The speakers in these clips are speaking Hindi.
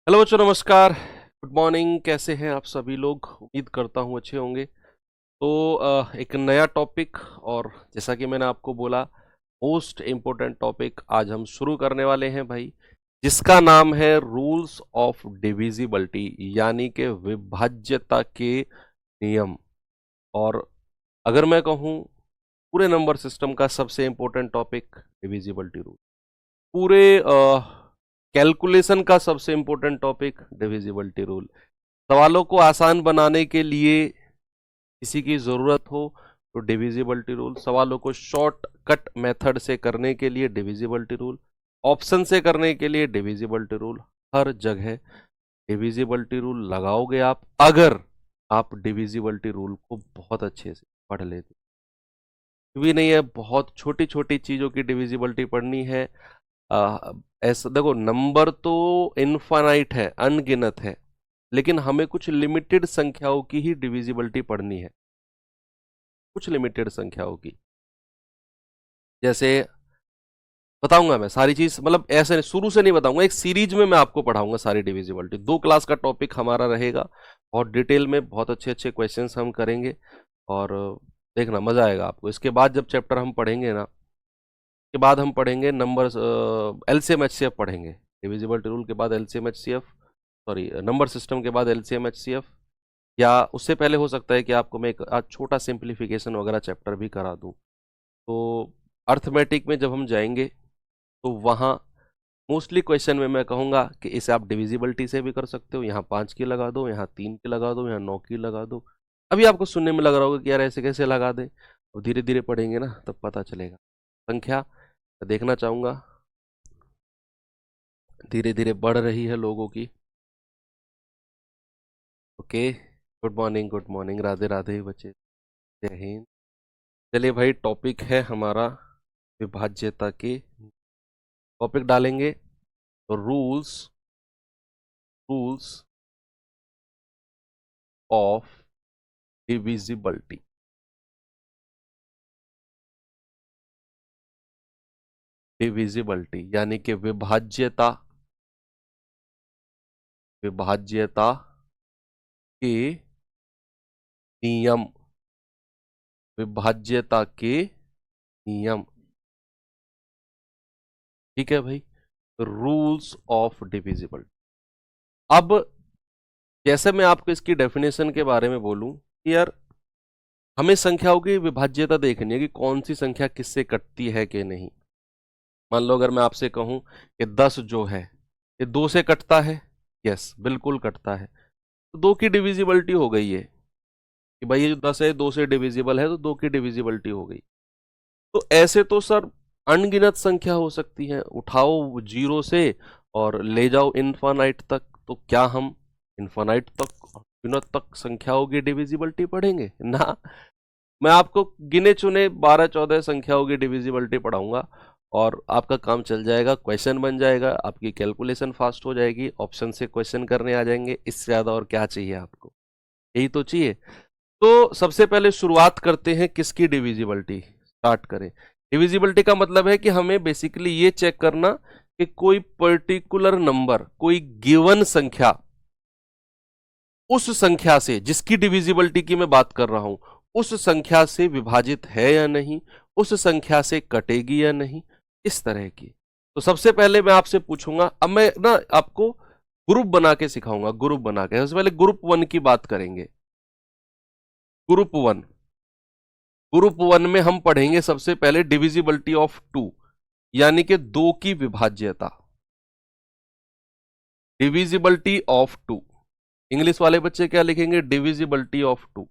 हेलो बच्चों, नमस्कार। Good morning. कैसे हैं आप सभी लोग? उम्मीद करता हूँ अच्छे होंगे। तो एक नया टॉपिक, और जैसा कि मैंने आपको बोला, मोस्ट इम्पोर्टेंट टॉपिक आज हम शुरू करने वाले हैं भाई, जिसका नाम है रूल्स ऑफ डिविजिबिलिटी, यानी कि विभाज्यता के नियम। और अगर मैं कहूँ पूरे नंबर सिस्टम का सबसे इम्पोर्टेंट टॉपिक डिविजिबिलिटी रूल, पूरे कैलकुलेशन का सबसे इम्पोर्टेंट टॉपिक डिविजिबिलिटी रूल। सवालों को आसान बनाने के लिए किसी की ज़रूरत हो तो डिविजिबिलिटी रूल, सवालों को शॉर्टकट मेथड से करने के लिए डिविजिबिलिटी रूल, ऑप्शन से करने के लिए डिविजिबिलिटी रूल, हर जगह डिविजिबिलिटी रूल लगाओगे आप, अगर आप डिविजिबिलिटी रूल को बहुत अच्छे से पढ़ लेते। भी नहीं है, बहुत छोटी छोटी चीज़ों की डिविजिबिलिटी पढ़नी है। ऐसा देखो, नंबर तो इनफाइनाइट है, अनगिनत है, लेकिन हमें कुछ लिमिटेड संख्याओं की ही डिविजिबिलिटी पढ़नी है, कुछ लिमिटेड संख्याओं की। जैसे बताऊंगा मैं सारी चीज, मतलब ऐसे शुरू से नहीं बताऊंगा, एक सीरीज में मैं आपको पढ़ाऊंगा सारी डिविजिबिलिटी। 2 क्लास का टॉपिक हमारा रहेगा, बहुत डिटेल में, बहुत अच्छे अच्छे क्वेश्चंस हम करेंगे, और देखना मजा आएगा आपको। इसके बाद जब चैप्टर हम पढ़ेंगे ना, के बाद हम पढ़ेंगे नंबर, एलसीएम एचसीएफ पढ़ेंगे। डिविजिबिलिटी रूल के बाद LCM HCF, sorry number system के बाद एलसीएम एचसीएफ, या उससे पहले हो सकता है कि आपको मैं एक आज छोटा सिंप्लीफिकेशन वगैरह चैप्टर भी करा दूं। तो अर्थमेटिक में जब हम जाएंगे तो वहाँ मोस्टली क्वेश्चन में मैं कहूँगा कि इसे आप डिविजिबिलिटी से भी कर सकते हो, यहाँ 5 की लगा दो, यहाँ 3 की लगा दो, यहाँ 9 की लगा दो। अभी आपको सुनने में लग रहा होगा कि यार ऐसे कैसे लगा दें, और धीरे धीरे पढ़ेंगे ना तब पता चलेगा। संख्या देखना चाहूँगा धीरे धीरे बढ़ रही है लोगों की। Okay, good morning, good morning, Radhe Radhe बच्चे, जय हिंद। चलिए भाई, टॉपिक है हमारा विभाज्यता के टॉपिक डालेंगे, तो rules rules of divisibility. Divisibility यानी कि विभाज्यता, विभाज्यता के नियम, विभाज्यता के नियम। ठीक है भाई, रूल्स ऑफ डिविजिबिलिटी। अब जैसे मैं आपको इसकी डेफिनेशन के बारे में बोलूं कि यार हमें संख्याओं की विभाज्यता देखनी है कि कौन सी संख्या किससे कटती है कि नहीं। मान लो अगर मैं आपसे कहूं कि 10 जो है ये 2 से कटता है, यस बिल्कुल कटता है, तो 2 की डिविजिबिलिटी हो गई है कि भाई ये जो 10 है 2 से डिविजिबल है, तो 2 की डिविजिबिलिटी हो गई। तो ऐसे तो सर अनगिनत संख्या हो सकती है, उठाओ जीरो से और ले जाओ इनफाइनाइट तक, तो क्या हम इनफाइनाइट तक, अनगिनत तक संख्याओं की डिविजिबिलिटी पढ़ेंगे ना? मैं आपको गिने चुने 12-14 संख्याओं की डिविजिबिलिटी पढ़ाऊंगा, और आपका काम चल जाएगा, क्वेश्चन बन जाएगा, आपकी कैलकुलेशन फास्ट हो जाएगी, ऑप्शन से क्वेश्चन करने आ जाएंगे। इससे ज्यादा और क्या चाहिए आपको? यही तो चाहिए। तो सबसे पहले शुरुआत करते हैं, किसकी डिविजिबिलिटी स्टार्ट करें। डिविजिबिलिटी का मतलब है कि हमें बेसिकली ये चेक करना कि कोई पर्टिकुलर नंबर, कोई गिवन संख्या, उस संख्या से, जिसकी डिविजिबिलिटी की मैं बात कर रहा हूं, उस संख्या से विभाजित है या नहीं, उस संख्या से कटेगी या नहीं, इस तरह की। तो सबसे पहले मैं आपसे पूछूंगा, अब मैं ना आपको ग्रुप बना के सिखाऊंगा, ग्रुप बना के। सबसे पहले ग्रुप 1 की बात करेंगे। ग्रुप 1, ग्रुप 1 में हम पढ़ेंगे सबसे पहले डिविजिबिलिटी ऑफ 2, यानी कि 2 की विभाज्यता। डिविजिबिलिटी ऑफ 2, इंग्लिश वाले बच्चे क्या लिखेंगे? डिविजिबिलिटी ऑफ 2,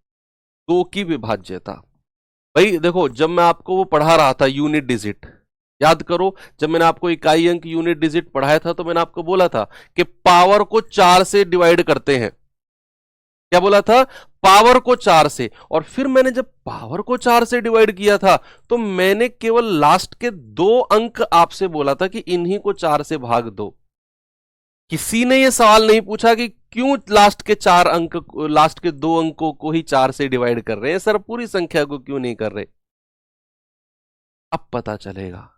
2 की विभाज्यता। भाई देखो, जब मैं आपको वो पढ़ा रहा था यूनिट डिजिट, याद करो, जब मैंने आपको इकाई अंक यूनिट डिजिट पढ़ाया था, तो मैंने आपको बोला था कि पावर को 4 से डिवाइड करते हैं। क्या बोला था? पावर को 4 से। और फिर मैंने जब पावर को 4 से डिवाइड किया था, तो मैंने केवल लास्ट के 2 अंक आपसे बोला था कि इन्हीं को 4 से भाग दो। किसी ने यह सवाल नहीं पूछा कि क्यों लास्ट के 4 अंक, लास्ट के 2 अंकों को ही 4 से डिवाइड कर रहे हैं सर, पूरी संख्या को क्यों नहीं कर रहे? अब पता चलेगा।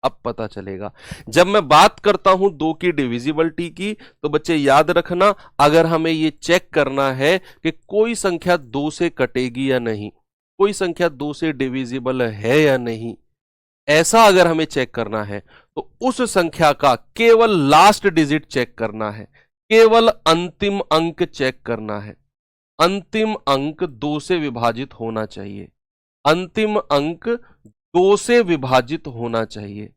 अब पता चलेगा। जब मैं बात करता हूं 2 की डिविजिबिलिटी की, तो बच्चे याद रखना, अगर हमें ये चेक करना है कि कोई संख्या 2 से कटेगी या नहीं, कोई संख्या 2 से डिविजिबल है या नहीं, ऐसा अगर हमें चेक करना है तो उस संख्या का केवल लास्ट डिजिट चेक करना है, केवल अंतिम अंक चेक करना है। अंतिम अंक 2 से विभाजित होना चाहिए, अंतिम अंक 2 से विभाजित होना चाहिए।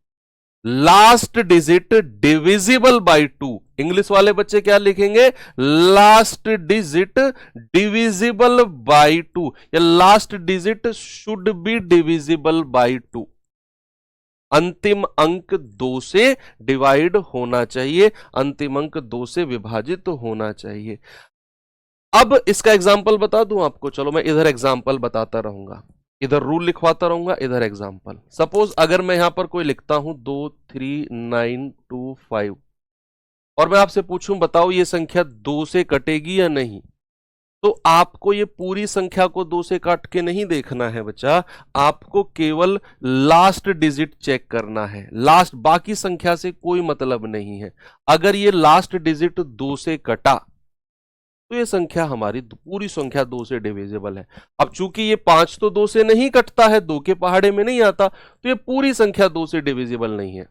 Last digit divisible by 2, English वाले बच्चे क्या लिखेंगे, लास्ट डिजिट डिविजिबल बाय 2, या last digit should be divisible by 2। अंतिम अंक 2 से डिवाइड होना चाहिए, अंतिम अंक 2 से विभाजित होना चाहिए। अब इसका एग्जाम्पल बता दूं आपको, चलो मैं इधर एग्जाम्पल बताता रहूंगा, इधर रूल लिखवाता रहूंगा, इधर एग्जाम्पल। सपोज अगर मैं यहां पर कोई लिखता हूं 2 3 9 2 5 और मैं आपसे पूछूं बताओ ये संख्या 2 से कटेगी या नहीं, तो आपको ये पूरी संख्या को 2 से काट के नहीं देखना है बच्चा, आपको केवल लास्ट डिजिट चेक करना है, लास्ट, बाकी संख्या से कोई मतलब नहीं है। अगर ये लास्ट डिजिट 2 से कटा तो ये संख्या हमारी पूरी संख्या 2 से डिविजिबल है। अब चूंकि ये 5 तो 2 से नहीं कटता है, 2 के पहाड़े में नहीं आता, तो ये पूरी संख्या 2 से डिविजिबल नहीं है।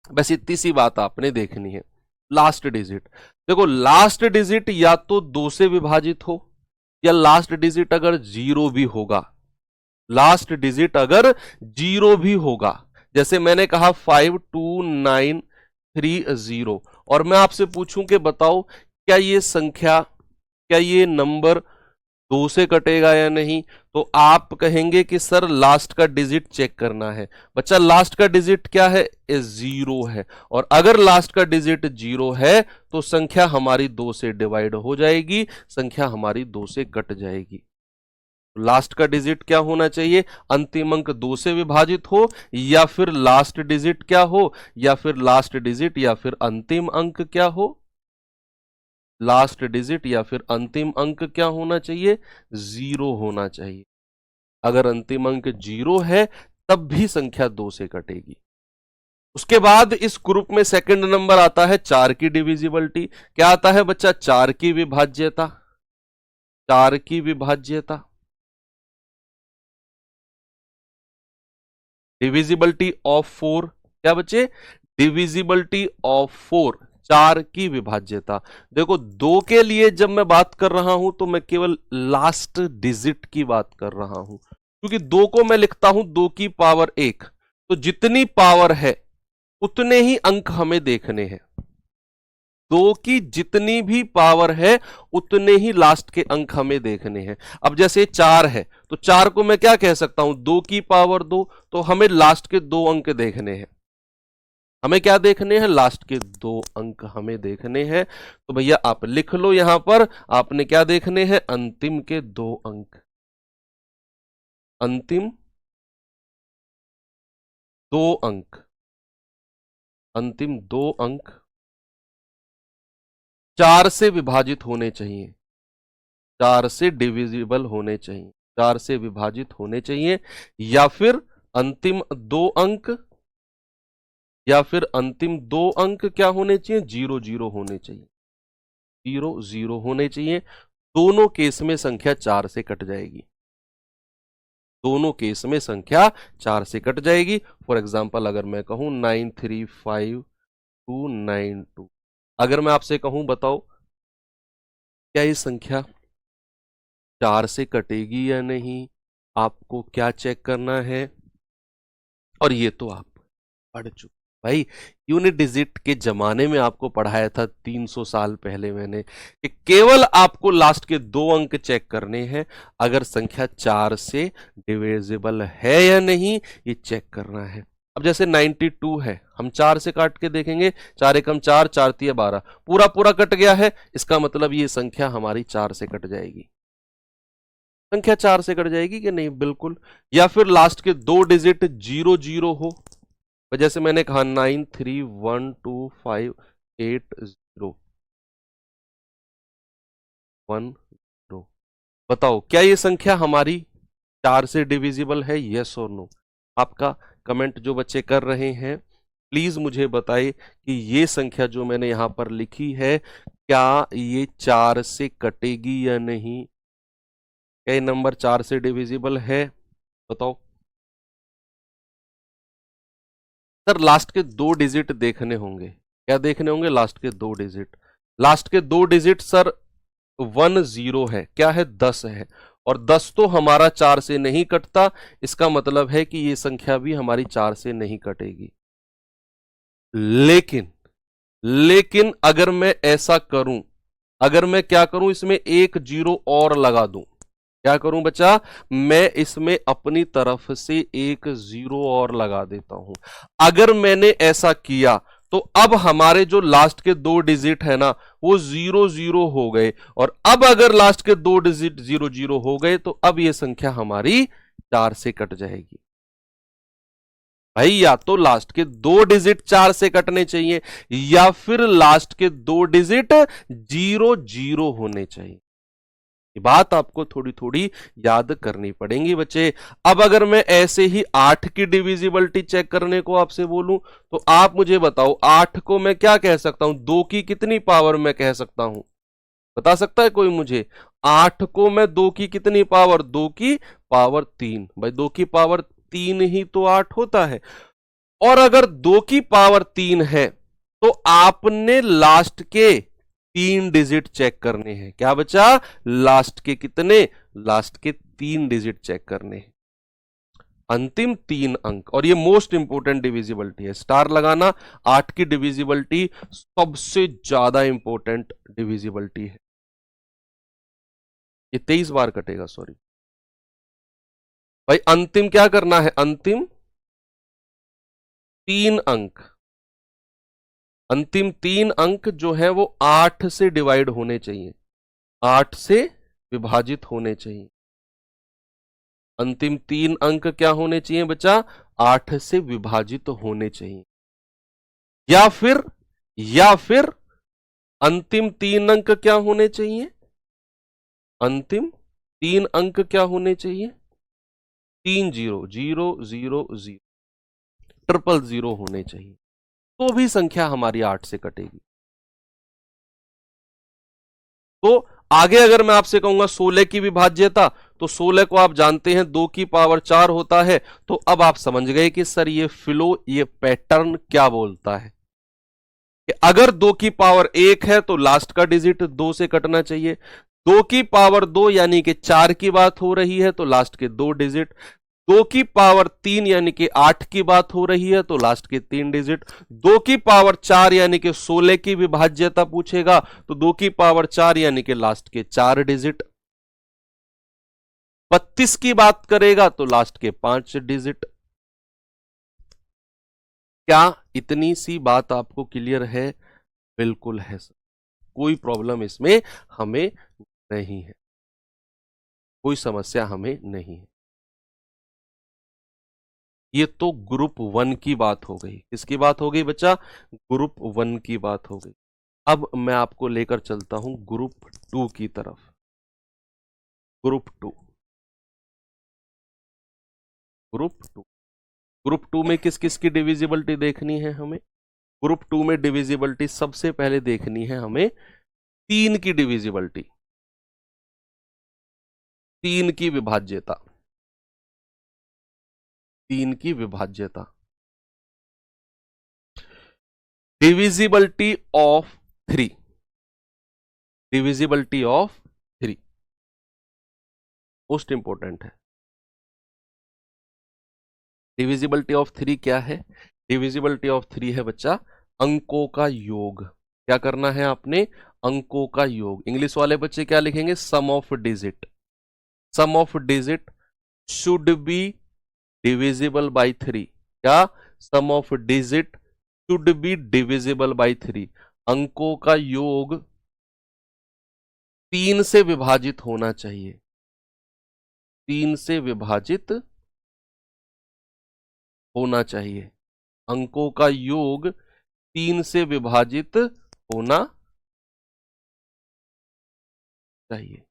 बस इतनी सी बात आपने देखनी है। लास्ट डिजिट देखो, लास्ट डिजिट या तो 2 से विभाजित हो, या लास्ट डिजिट अगर 0 भी होगा, लास्ट डिजिट अगर 0 भी होगा, जैसे मैंने कहा 52930, और मैं आपसे पूछूं कि बताओ क्या ये संख्या, क्या ये नंबर 2 से कटेगा या नहीं, तो आप कहेंगे कि सर लास्ट का डिजिट चेक करना है। बच्चा लास्ट का डिजिट क्या है, 0 है, और अगर लास्ट का डिजिट 0 है तो संख्या हमारी 2 से डिवाइड हो जाएगी, संख्या हमारी 2 से कट जाएगी। लास्ट का डिजिट क्या होना चाहिए, अंतिम अंक 2 से विभाजित हो, या फिर लास्ट डिजिट क्या हो, या फिर लास्ट डिजिट या फिर अंतिम अंक क्या हो, लास्ट डिजिट या फिर अंतिम अंक क्या होना चाहिए, 0 होना चाहिए। अगर अंतिम अंक 0 है तब भी संख्या 2 से कटेगी। उसके बाद इस ग्रुप में सेकंड नंबर आता है 4 की डिविजिबिलिटी। क्या आता है बच्चा, 4 की विभाज्यता, 4 की विभाज्यता, डिविजिबिलिटी ऑफ 4। क्या बच्चे, डिविजिबिलिटी ऑफ 4, 4 की विभाज्यता। देखो 2 के लिए जब मैं बात कर रहा हूं तो मैं केवल लास्ट डिजिट की बात कर रहा हूं, क्योंकि 2 को मैं लिखता हूं 2 की पावर 1, तो जितनी पावर है उतने ही अंक हमें देखने हैं। 2 की जितनी भी पावर है उतने ही लास्ट के अंक हमें देखने हैं। अब जैसे 4 है तो 4 को मैं क्या कह सकता हूं, 2 की पावर 2, तो हमें लास्ट के 2 अंक देखने हैं। हमें क्या देखने हैं, लास्ट के 2 अंक हमें देखने हैं। तो भैया आप लिख लो यहां पर, आपने क्या देखने हैं, अंतिम के 2 अंक, अंतिम 2 अंक, अंतिम 2 अंक 4 से विभाजित होने चाहिए, 4 से डिविजिबल होने चाहिए, 4 से विभाजित होने चाहिए, या फिर अंतिम 2 अंक, या फिर अंतिम 2 अंक क्या होने चाहिए, 0 0 होने चाहिए, 0 0 होने चाहिए। दोनों केस में संख्या 4 से कट जाएगी, दोनों केस में संख्या 4 से कट जाएगी। फॉर एग्जाम्पल अगर मैं कहूं 935292, अगर मैं आपसे कहूं बताओ क्या ये संख्या 4 से कटेगी या नहीं, आपको क्या चेक करना है, और ये तो आप पढ़ चुके भाई, यूनिट डिजिट के जमाने में आपको पढ़ाया था 300 साल पहले मैंने, कि केवल आपको लास्ट के 2 अंक चेक करने हैं, अगर संख्या 4 से डिविजिबल है या नहीं ये चेक करना है। अब जैसे 92 है, हम 4 से काट के देखेंगे, 4 एकम 4, 4 तिया 12, पूरा पूरा कट गया है, इसका मतलब ये संख्या हमारी 4 से कट जाएगी। संख्या 4 से कट जाएगी कि नहीं, बिल्कुल। या फिर लास्ट के 2 डिजिट 0 0 हो, जैसे मैंने कहा 9312588010, बताओ क्या ये संख्या हमारी 4 से डिविजिबल है, यस और नो। आपका कमेंट जो बच्चे कर रहे हैं प्लीज मुझे बताइए कि ये संख्या जो मैंने यहां पर लिखी है क्या ये 4 से कटेगी या नहीं। क्या ये नंबर 4 से डिविजिबल है? बताओ सर। लास्ट के 2 डिजिट देखने होंगे। क्या देखने होंगे? लास्ट के 2 डिजिट। लास्ट के 2 डिजिट सर 10 है, क्या है? 10 है, और 10 तो हमारा 4 से नहीं कटता। इसका मतलब है कि ये संख्या भी हमारी 4 से नहीं कटेगी। लेकिन अगर मैं ऐसा करूं, अगर मैं क्या करूं, इसमें एक 0 और लगा दूं। क्या करूं बच्चा? मैं इसमें अपनी तरफ से एक 0 और लगा देता हूं। अगर मैंने ऐसा किया तो अब हमारे जो लास्ट के 2 डिजिट है ना वो 0 हो गए, और अब अगर लास्ट के 2 डिजिट 0 हो गए तो अब ये संख्या हमारी 4 से कट जाएगी। भाई या तो लास्ट के 2 डिजिट 4 से कटने चाहिए या फिर लास्ट के 2 डिजिट 0 होने चाहिए। ये बात आपको थोड़ी थोड़ी याद करनी पड़ेगी बच्चे। अब अगर मैं ऐसे ही 8 की डिविजिबिलिटी चेक करने को आपसे बोलूं तो आप मुझे बताओ 8 को मैं क्या कह सकता हूं? 2 की कितनी पावर मैं कह सकता हूं? बता सकता है कोई मुझे? 8 को मैं 2 की कितनी पावर? 2 की पावर 3। भाई 2 की पावर 3 ही तो 8 होता है। और अगर 2 की पावर 3 है तो आपने लास्ट के 3 डिजिट चेक करने हैं। क्या बचा? लास्ट के कितने? लास्ट के 3 डिजिट चेक करने हैं, अंतिम 3 अंक। और ये मोस्ट इंपोर्टेंट डिविजिबिलिटी है, स्टार लगाना। 8 की डिविजिबिलिटी सबसे ज्यादा इंपोर्टेंट डिविजिबिलिटी है। ये 23 बार कटेगा, सॉरी भाई। अंतिम क्या करना है? अंतिम 3 अंक, अंतिम 3 अंक जो है वो 8 से डिवाइड होने चाहिए, 8 से विभाजित होने चाहिए। अंतिम 3 अंक क्या होने चाहिए बच्चा? 8 से विभाजित होने चाहिए। या फिर अंतिम 3 अंक क्या होने चाहिए? अंतिम 3 अंक क्या होने चाहिए? 3 0 0 0 0 000 होने चाहिए, तो भी संख्या हमारी 8 से कटेगी। तो आगे अगर मैं आपसे कहूंगा 16 की विभाज्यता, तो 16 को आप जानते हैं 2 की पावर 4 होता है। तो अब आप समझ गए कि सर ये फ्लो, ये पैटर्न क्या बोलता है कि अगर 2 की पावर 1 है तो लास्ट का डिजिट 2 से कटना चाहिए। 2 की पावर 2 यानी कि 4 की बात हो रही है तो लास्ट के 2 डिजिट। 2 की पावर 3 यानी कि 8 की बात हो रही है तो लास्ट के 3 डिजिट। 2 की पावर 4 यानी कि 16 की विभाज्यता पूछेगा तो 2 की पावर 4 यानी कि लास्ट के 4 डिजिट। 32 की बात करेगा तो लास्ट के 5 डिजिट। क्या इतनी सी बात आपको क्लियर है? बिल्कुल है सर, कोई प्रॉब्लम इसमें हमें नहीं है, कोई समस्या हमें नहीं है। ये तो ग्रुप 1 की बात हो गई। किसकी बात हो गई बच्चा? ग्रुप 1 की बात हो गई। अब मैं आपको लेकर चलता हूं ग्रुप 2 की तरफ। ग्रुप 2, ग्रुप 2, ग्रुप 2 में किस किस की डिविजिबिलिटी देखनी है हमें? ग्रुप 2 में डिविजिबिलिटी सबसे पहले देखनी है हमें 3 की डिविजिबिलिटी, 3 की विभाज्यता, 3 की विभाज्यता। Divisibility of 3, divisibility of 3 most important है। डिविजिबिलिटी ऑफ 3 क्या है? डिविजिबिलिटी ऑफ 3 है बच्चा अंकों का योग। क्या करना है आपने? अंकों का योग। इंग्लिश वाले बच्चे क्या लिखेंगे? Sum of digit. Sum of digit should be divisible by 3। क्या? Sum of digit should be divisible by 3। अंकों का योग 3 से विभाजित होना चाहिए, 3 से विभाजित होना चाहिए। अंकों का योग 3 से विभाजित होना चाहिए।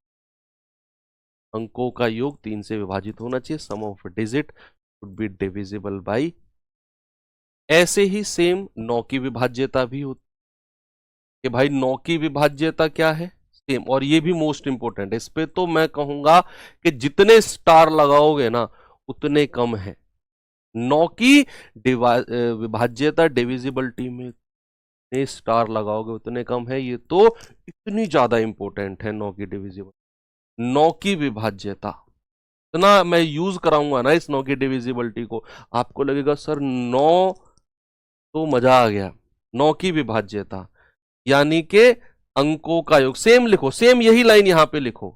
अंकों का योग 3 से विभाजित होना चाहिए। Sum of digit should be divisible by. ऐसे ही सेम 9 की विभाज्यता भी होती कि भाई 9 की विभाज्यता क्या है, सेम। और ये भी मोस्ट इंपोर्टेंट है, इस पे तो मैं कहूंगा कि जितने स्टार लगाओगे ना उतने कम है। 9 की विभाज्यता डिविजिबिलिटी में जितने स्टार लगाओगे उतने कम है, ये तो इतनी ज्यादा इंपॉर्टेंट है 9 की डिविजिबल। 9 की विभाज्यता इतना मैं यूज कराऊंगा ना इस 9 की डिविजिबिलिटी को, आपको लगेगा सर 9 तो मजा आ गया। 9 की विभाज्यता यानी कि अंकों का योग, सेम लिखो, सेम यही लाइन यहां पे लिखो,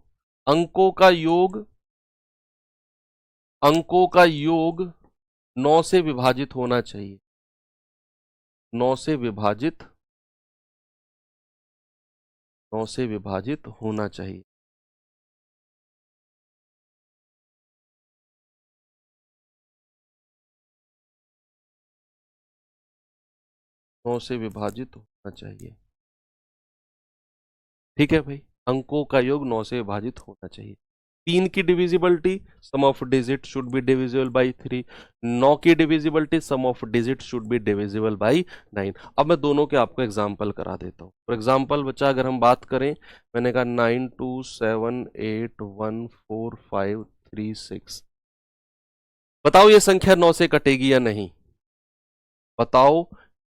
अंकों का योग, अंकों का योग 9 से विभाजित होना चाहिए, 9 से विभाजित, 9 से विभाजित होना चाहिए। नौ से विभाजित होना चाहिए, ठीक है भाई। अंकों का योग 9 से विभाजित होना चाहिए। 3 की divisibility, sum of digit should be divisible by 3। 9 की divisibility, sum of digit should be divisible by 9। अब मैं दोनों के आपको एग्जांपल करा देता हूं। फॉर एग्जांपल बच्चा, अगर हम बात करें, मैंने कहा 9 2 7 8 1 4 5 3 6, बताओ ये संख्या 9 से कटेगी या नहीं? बताओ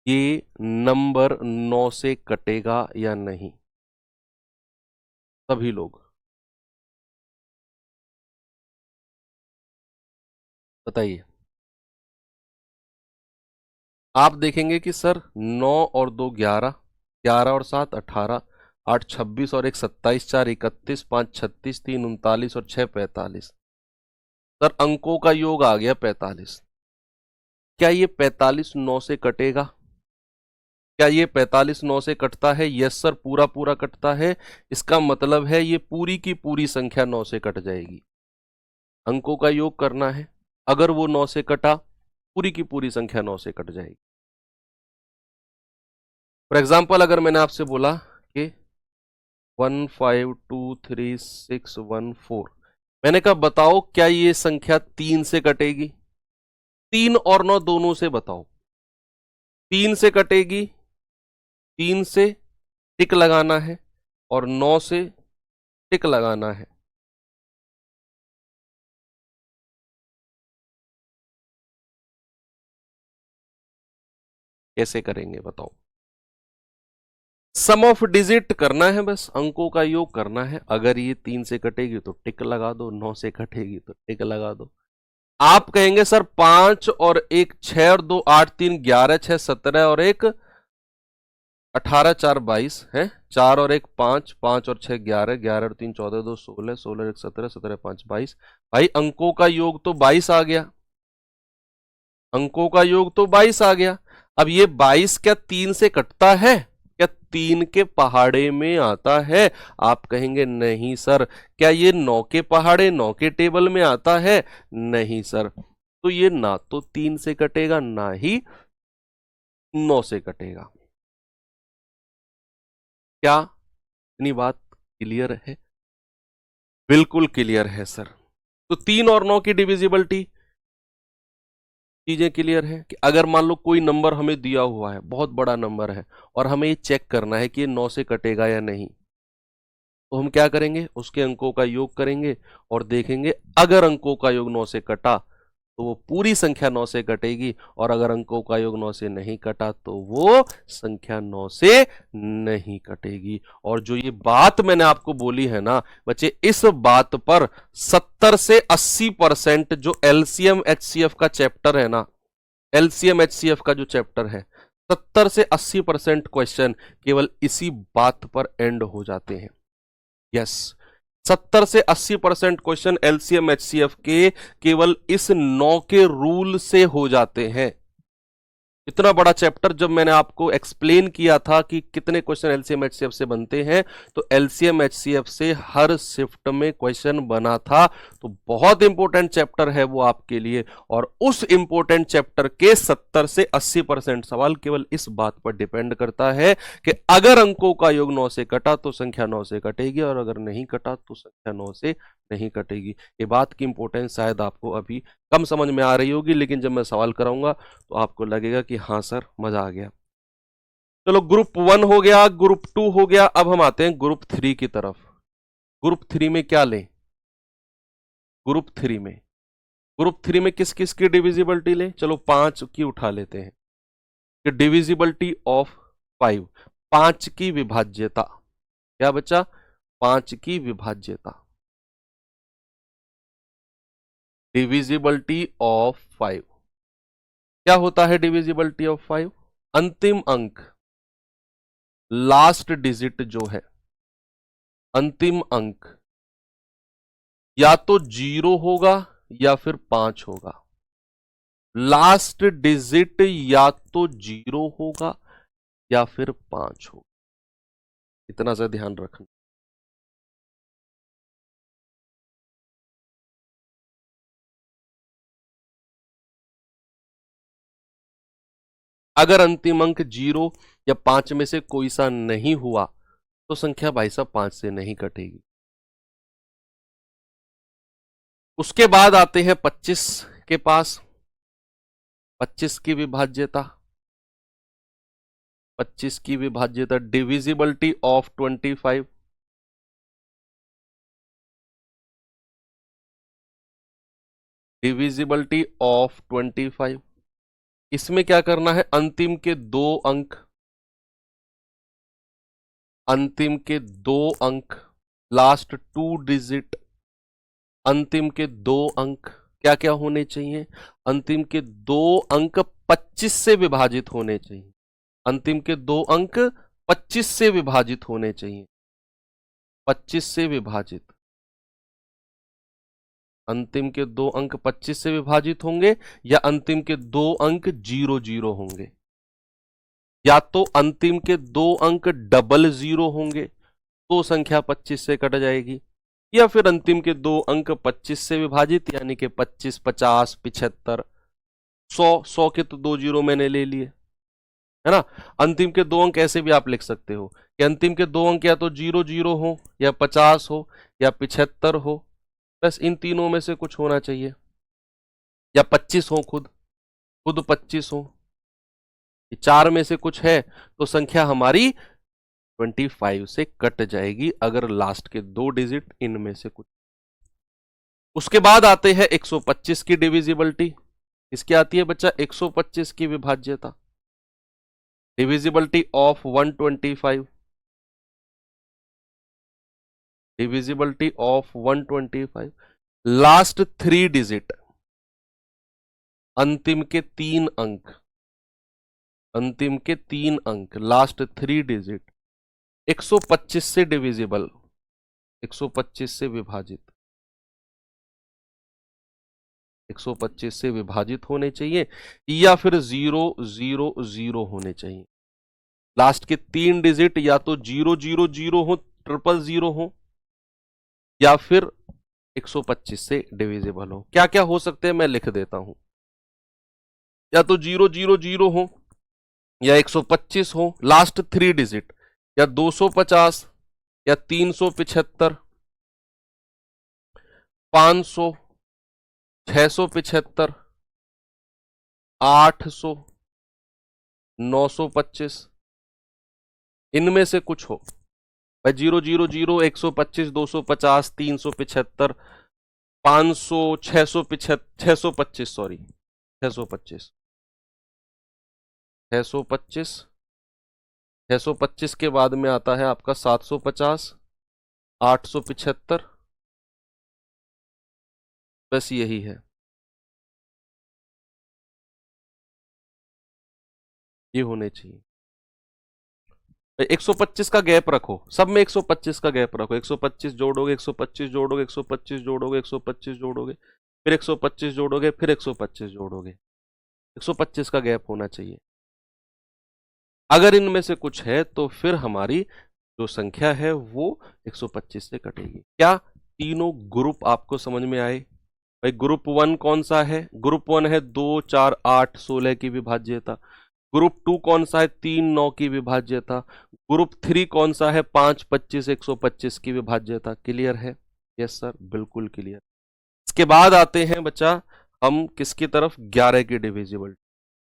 ये नंबर 9 से कटेगा या नहीं? सभी लोग बताइए। आप देखेंगे कि सर 9 और 2 11, 11 और 7 18, 8 26 और 1 27, 4 31, 5 36, 3 39 और 6 45। सर अंकों का योग आ गया 45। क्या ये 45 9 से कटेगा? क्या ये 45 9 से कटता है? यस सर, पूरा पूरा कटता है। इसका मतलब है ये पूरी की पूरी संख्या 9 से कट जाएगी। अंकों का योग करना है, अगर वो 9 से कटा, पूरी की पूरी संख्या 9 से कट जाएगी। फॉर एग्जाम्पल, अगर मैंने आपसे बोला कि 1 5 2 3 6 1 4, मैंने कहा बताओ क्या ये संख्या 3 से कटेगी? 3 और 9 दोनों से बताओ। 3 से कटेगी, 3 से टिक लगाना है और 9 से टिक लगाना है। कैसे करेंगे बताओ? सम ऑफ डिजिट करना है, बस अंकों का योग करना है। अगर ये 3 से कटेगी तो टिक लगा दो, 9 से कटेगी तो टिक लगा दो। आप कहेंगे सर 5 और 1 6 और 2 8 3 11 6 17 और 1 18 4 22 है, 4 और 1 5, 5 और 6 11, 11 और 3 14, 2 16, 16 और 1 17, 17 5 22। भाई अंकों का योग तो 22 आ गया, अंकों का योग तो 22 आ गया। अब ये 22 क्या 3 से कटता है? क्या 3 के पहाड़े में आता है? आप कहेंगे नहीं सर। क्या ये 9 के पहाड़े 9 के टेबल में आता है? नहीं सर। तो ये ना तो 3 से कटेगा ना ही 9 से कटेगा। क्या इतनी बात क्लियर है? बिल्कुल क्लियर है सर। तो 3 और 9 की डिविजिबिलिटी चीजें क्लियर है कि अगर मान लो कोई नंबर हमें दिया हुआ है, बहुत बड़ा नंबर है, और हमें ये चेक करना है कि ये 9 से कटेगा या नहीं, तो हम क्या करेंगे? उसके अंकों का योग करेंगे और देखेंगे अगर अंकों का योग 9 से कटा तो वो पूरी संख्या 9 से कटेगी, और अगर अंकों का योग 9 से नहीं कटा तो वो संख्या 9 से नहीं कटेगी। और जो ये बात मैंने आपको बोली है ना बच्चे, इस बात पर 70 से 80% जो एलसीएम एचसीएफ का चैप्टर है ना, एलसीएम एचसीएफ का जो चैप्टर है, 70 से 80% क्वेश्चन केवल इसी बात पर एंड हो जाते हैं। यस, 70 से 80% क्वेश्चन एलसीएम एचसीएफ के केवल इस 9 के रूल से हो जाते हैं। इतना बड़ा चैप्टर जब मैंने आपको एक्सप्लेन किया था कि कितने क्वेश्चन एलसीएम एचसीएफ से बनते हैं, तो एलसीएम एचसीएफ से हर शिफ्ट में क्वेश्चन बना था। तो बहुत इंपॉर्टेंट चैप्टर है वो आपके लिए, और उस इंपॉर्टेंट चैप्टर के 70 से 80% सवाल केवल इस बात पर डिपेंड करता है कि अगर अंकों का योग 9 से कटा तो संख्या 9 से कटेगी, और अगर नहीं कटा तो संख्या 9 से नहीं कटेगी। ये बात की इंपॉर्टेंस शायद आपको अभी कम समझ में आ रही होगी, लेकिन जब मैं सवाल कराऊंगा तो आपको लगेगा कि हाँ सर मजा आ गया। चलो ग्रुप 1 हो गया, ग्रुप 2 हो गया, अब हम आते हैं ग्रुप 3 की तरफ। ग्रुप 3 में क्या लें? ग्रुप 3 में किस किस की डिविजिबिलिटी लें? चलो 5 की उठा लेते हैं कि डिविजिबिलिटी ऑफ 5, 5 की विभाज्यता। क्या बच्चा? 5 की विभाज्यता, डिविजिबिलिटी ऑफ 5। क्या होता है डिविजिबिलिटी ऑफ 5? अंतिम अंक, लास्ट डिजिट जो है, अंतिम अंक या तो 0 होगा या फिर 5 होगा। लास्ट डिजिट या तो 0 होगा या फिर 5 होगा। इतना सा ध्यान रखना। अगर अंतिम अंक 0 या 5 में से कोई सा नहीं हुआ तो संख्या भाई साहब 5 से नहीं कटेगी। उसके बाद आते हैं 25 के पास। 25 की विभाज्यता, 25 की विभाज्यता, डिविजिबिलिटी ऑफ 25, डिविजिबिलिटी ऑफ 25। इसमें क्या करना है? अंतिम के 2 अंक, अंतिम के 2 अंक, लास्ट 2 डिजिट, अंतिम के 2 अंक क्या क्या होने चाहिए? अंतिम के 2 अंक 25 से विभाजित होने चाहिए। अंतिम के 2 अंक 25 से विभाजित होने चाहिए। 25 से विभाजित, अंतिम के 2 अंक 25 से विभाजित होंगे या अंतिम के 2 अंक 00 होंगे। या तो अंतिम के 2 अंक 00 होंगे तो संख्या 25 से कट जाएगी, या फिर अंतिम के 2 अंक 25 से विभाजित यानी कि 25, 50, 75, 100 के तो 2 जीरो मैंने ले लिए, है ना। अंतिम के 2 अंक ऐसे भी आप लिख सकते हो कि अंतिम के 2 अंक या तो 00 हो या 50 हो या 75 हो, बस इन तीनों में से कुछ होना चाहिए, या 25 हो, खुद 25 हो। 4 में से कुछ है तो संख्या हमारी 25 से कट जाएगी अगर लास्ट के 2 डिजिट इनमें से कुछ। उसके बाद आते हैं 125 की डिविजिबिलिटी। इसकी आती है बच्चा 125 की विभाज्यता, divisibility of 125, divisibility of 125, last 3 digit, अंतिम के 3 अंक, अंतिम के 3 अंक, लास्ट 3 डिजिट 125 से डिविजिबल, 125 से विभाजित, 125 से विभाजित होने चाहिए या फिर 000 होने चाहिए। लास्ट के 3 डिजिट या तो 000 हो, 000 हो, या फिर 125 से डिविजिबल हो। क्या क्या हो सकते हैं मैं लिख देता हूं, या तो 000 हो या 125 हो, लास्ट 3 डिजिट या 250 या 375, 500, 675, 800, 925, इनमें से कुछ हो भाई। 000, 125, 250, 375, 500, 625, सॉरी 625, 625, 625 के बाद में आता है आपका 750, 875, बस यही है, ये होने चाहिए। 125 का गैप रखो, सब में 125 का गैप रखो, 125 जोड़ोगे, 125 जोड़ोगे, 125 जोड़ोगे, 125 जोड़ोगे, फिर 125 जोड़ोगे, फिर 125 जोड़ोगे, 125 का गैप होना चाहिए। अगर इनमें से कुछ है तो फिर हमारी जो संख्या है वो 125 से कटेगी। क्या तीनों ग्रुप आपको समझ में आए? भाई ग्रुप 1 कौन सा है? ग्रुप 1 है 2, 4, 8, 16 की विभाज्यता। ग्रुप 2 कौन सा है? 3, 9 की विभाज्यता। ग्रुप 3 कौन सा है? 5, 25, 125 की विभाज्यता। क्लियर है? यस सर, बिल्कुल क्लियर। इसके बाद आते हैं बच्चा हम किसकी तरफ, 11 की डिविजिबिलिटी।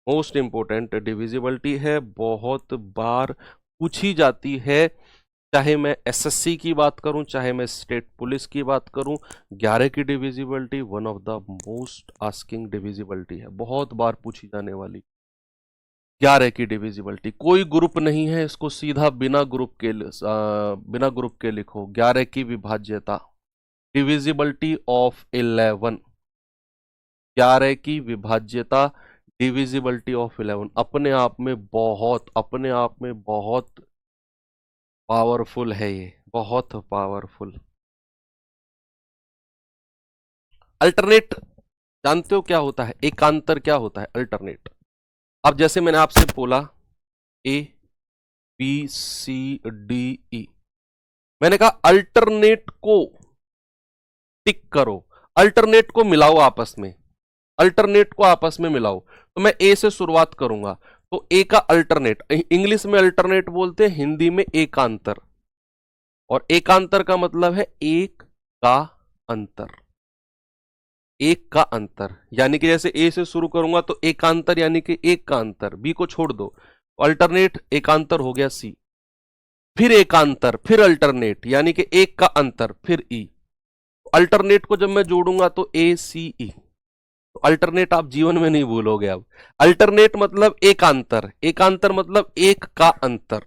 मोस्ट इंपोर्टेंट डिविजिबिलिटी है, बहुत बार पूछी जाती है, चाहे मैं एसएससी की बात करूं, चाहे मैं स्टेट पुलिस की बात करूं। 11 की divisibility one of the most asking divisibility है, बहुत बार पूछी जाने वाली। 11 की डिविजिबिलिटी, कोई ग्रुप नहीं है, इसको सीधा बिना ग्रुप के लिखो। 11 की विभाज्यता, डिविजिबिलिटी ऑफ 11, 11 की विभाज्यता, डिविजिबिलिटी ऑफ 11 अपने आप में बहुत पावरफुल है, ये बहुत पावरफुल। अल्टरनेट जानते हो क्या होता है, एकांतर क्या होता है अल्टरनेट। अब जैसे मैंने आपसे बोला A B C D E, मैंने कहा अल्टरनेट को टिक करो, अल्टरनेट को मिलाओ आपस में, अल्टरनेट को आपस में मिलाओ। तो मैं ए से शुरुआत करूंगा, तो ए का अल्टरनेट, इंग्लिश में अल्टरनेट बोलते हैं, हिंदी में एकांतर। और एकांतर का मतलब है एक का अंतर, एक का अंतर। यानी कि जैसे ए से शुरू करूंगा तो एकांतर यानी कि एक का अंतर, बी को छोड़ दो, अल्टरनेट एकांतर हो गया सी, फिर एकांतर, फिर अल्टरनेट यानी कि एक का अंतर, फिर ई। अल्टरनेट को जब मैं जोड़ूंगा तो ए सी ई, तो अल्टरनेट आप जीवन में नहीं भूलोगे। अब अल्टरनेट मतलब एकांतर, एकांतर मतलब एक का अंतर,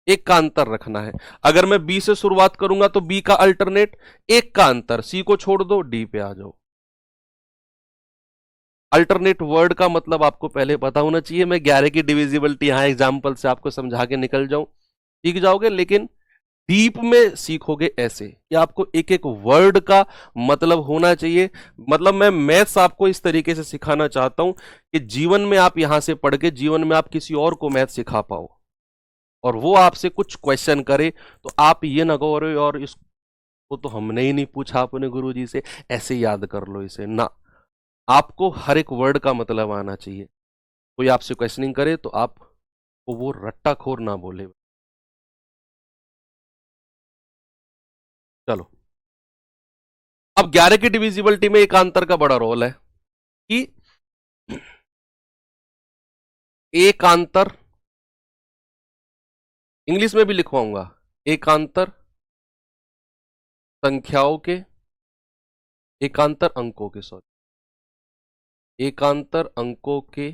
एक का अंतर रखना है। अगर मैं बी से शुरुआत करूंगा तो बी का अल्टरनेट एक का अंतर, सी को छोड़ दो, डी पे आ जाओ। अल्टरनेट वर्ड का मतलब आपको पहले पता होना चाहिए। मैं 11 की डिविजिबिलिटी यहां एग्जाम्पल से आपको समझा के निकल जाऊं, सीख जाओगे, लेकिन डीप में सीखोगे ऐसे कि आपको एक एक वर्ड का मतलब होना चाहिए। मतलब मैं मैथ्स आपको इस तरीके से सिखाना चाहता हूं कि जीवन में आप यहां से पढ़ के जीवन में आप किसी और को मैथ सिखा पाओ, और वो आपसे कुछ क्वेश्चन करे तो आप ये ना कहो अरे और इसको तो हमने ही नहीं पूछा अपने गुरुजी से, ऐसे याद कर लो इसे ना। आपको हर एक वर्ड का मतलब आना चाहिए। कोई आपसे क्वेश्चनिंग करे तो आप वो रट्टाखोर ना बोले। चलो, अब 11 की डिविजिबिलिटी में एकांतर का बड़ा रोल है कि एकांतर, इंग्लिश में भी लिखवाऊंगा, एकांतर संख्याओं के, एकांतर अंकों के, सॉरी, एकांतर अंकों के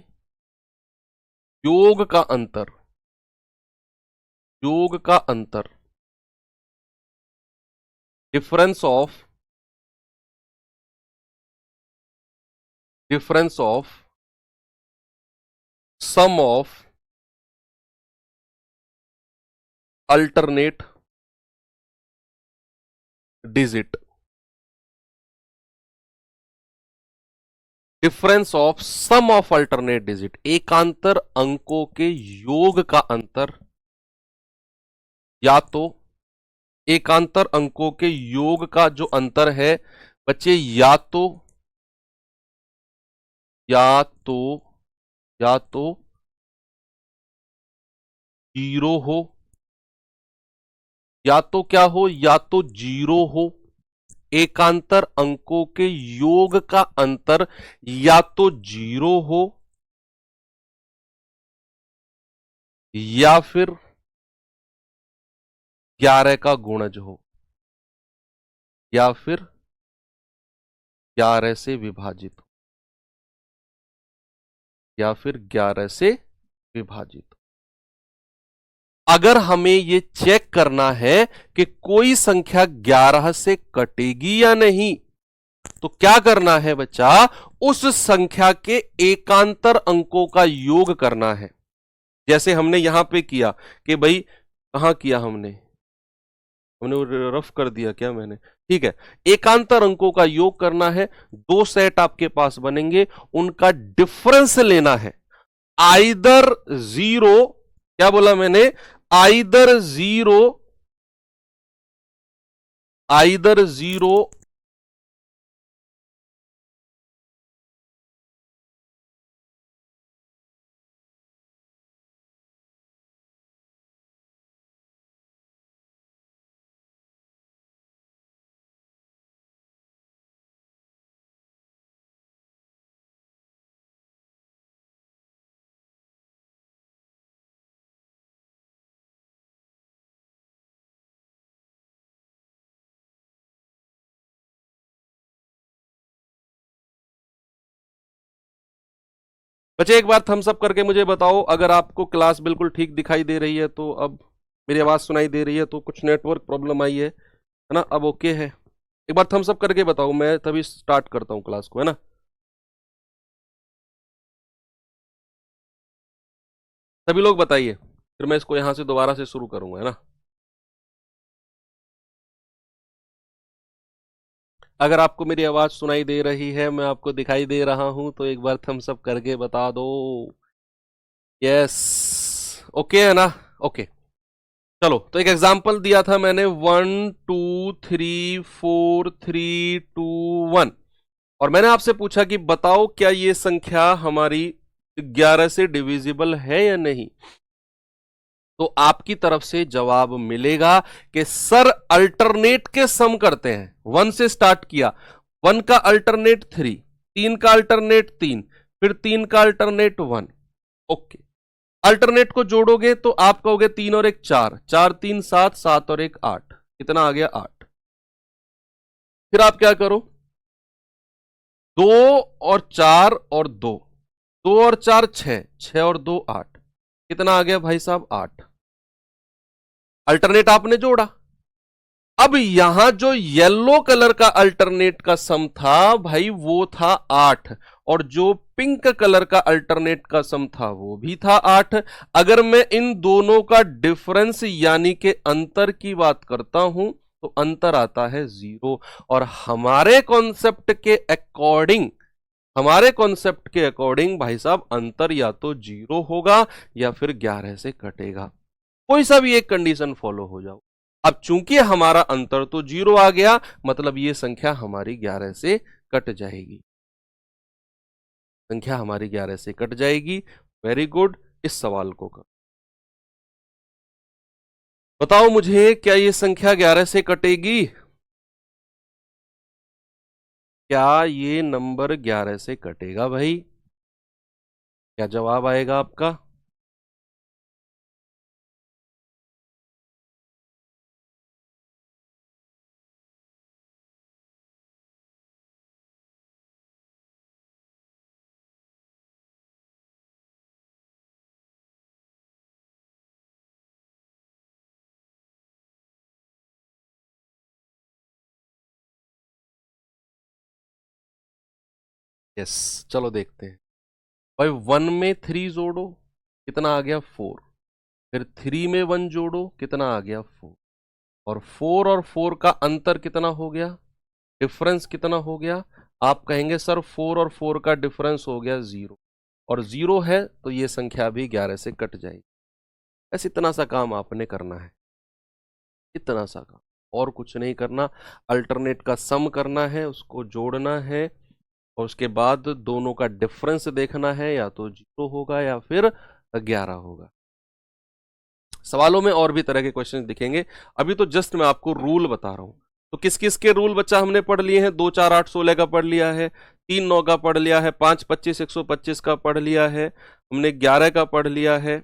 योग का अंतर, योग का अंतर, difference of, difference of sum of alternate digit, difference of sum of alternate digit, एकांतर अंकों के योग का अंतर, या तो एकांतर अंकों के योग का जो अंतर है बच्चे, या तो या तो जीरो हो, या तो क्या हो, या तो जीरो हो, एकांतर अंकों के योग का अंतर या तो जीरो हो, या फिर 11 का गुणज हो, या फिर 11 से विभाजित हो, या फिर 11 से विभाजित हो। अगर हमें ये चेक करना है कि कोई संख्या 11 से कटेगी या नहीं, तो क्या करना है बच्चा, उस संख्या के एकांतर अंकों का योग करना है। जैसे हमने यहां पे किया कि भाई, कहां किया हमने हमने रफ कर दिया क्या मैंने, ठीक है। एकांतर अंकों का योग करना है, दो सेट आपके पास बनेंगे, उनका डिफरेंस लेना है। आइदर जीरो, क्या बोला मैंने, आइदर जीरो, आइदर जीरो बच्चे एक बार थम्स अप करके मुझे बताओ, अगर आपको क्लास बिल्कुल ठीक दिखाई दे रही है तो अब मेरी आवाज सुनाई दे रही है, तो कुछ नेटवर्क प्रॉब्लम आई है ना? अब ओके है? एक बार थम्स अप करके बताओ, मैं तभी स्टार्ट करता हूँ क्लास को, है ना? सभी लोग बताइए, फिर मैं इसको यहां से दोबारा से शुरू करूंगा, है ना? अगर आपको मेरी आवाज सुनाई दे रही है, मैं आपको दिखाई दे रहा हूं, तो एक बार थम्स अप करके बता दो। यस, ओके है ना? ओके, चलो तो एक एग्जांपल दिया था मैंने, 1 2 3 4 3 2 1, और मैंने आपसे पूछा कि बताओ क्या ये संख्या हमारी 11 से डिविजिबल है या नहीं। तो आपकी तरफ से जवाब मिलेगा कि सर अल्टरनेट के सम करते हैं। 1 से स्टार्ट किया, 1 का अल्टरनेट 3, 3 का अल्टरनेट 3, फिर 3 का अल्टरनेट 1। ओके, अल्टरनेट को जोड़ोगे तो आप कहोगे 3 और 1 4, 4 3 7, 7 और 1 8, कितना आ गया 8। फिर आप क्या करो, 2 और 4 और 2, 2 और 4 6, 6 और 2 8, कितना आ गया भाई साहब 8। अल्टरनेट आपने जोड़ा। अब यहां जो येलो कलर का अल्टरनेट का सम था भाई, वो था 8, और जो पिंक कलर का अल्टरनेट का सम था वो भी था 8। अगर मैं इन दोनों का डिफरेंस यानी कि अंतर की बात करता हूं, तो अंतर आता है 0। और हमारे कॉन्सेप्ट के अकॉर्डिंग भाई साहब अंतर या तो 0 होगा या फिर 11 से कटेगा। कोई सा भी एक कंडीशन फॉलो हो जाओ। अब चूंकि हमारा अंतर तो 0 आ गया, मतलब ये संख्या हमारी 11 से कट जाएगी, संख्या हमारी 11 से कट जाएगी। वेरी गुड, इस सवाल को कर बताओ मुझे, क्या ये संख्या 11 से कटेगी? क्या ये नंबर 11 से कटेगा भाई? क्या जवाब आएगा आपका? यस, चलो देखते हैं भाई। 1 में 3 जोड़ो, कितना आ गया 4। फिर 3 में 1 जोड़ो, कितना आ गया 4। और 4 और 4 का अंतर कितना हो गया, डिफरेंस कितना हो गया? आप कहेंगे सर 4 और 4 का डिफरेंस हो गया 0, और 0 है तो ये संख्या भी 11 से कट जाएगी। बस इतना सा काम आपने करना है, इतना सा काम, और कुछ नहीं करना। अल्टरनेट का सम करना है, उसको जोड़ना है, और उसके बाद दोनों का डिफरेंस देखना है, या तो 0 होगा या फिर 11 होगा। सवालों में और भी तरह के क्वेश्चन दिखेंगे, अभी तो जस्ट मैं आपको रूल बता रहा हूं। तो किस किस के रूल बच्चा हमने पढ़ लिए हैं? 2 4 8 16 का पढ़ लिया है, 3 9 का पढ़ लिया है, 5 25 125 का पढ़ लिया है, हमने 11 का पढ़ लिया है,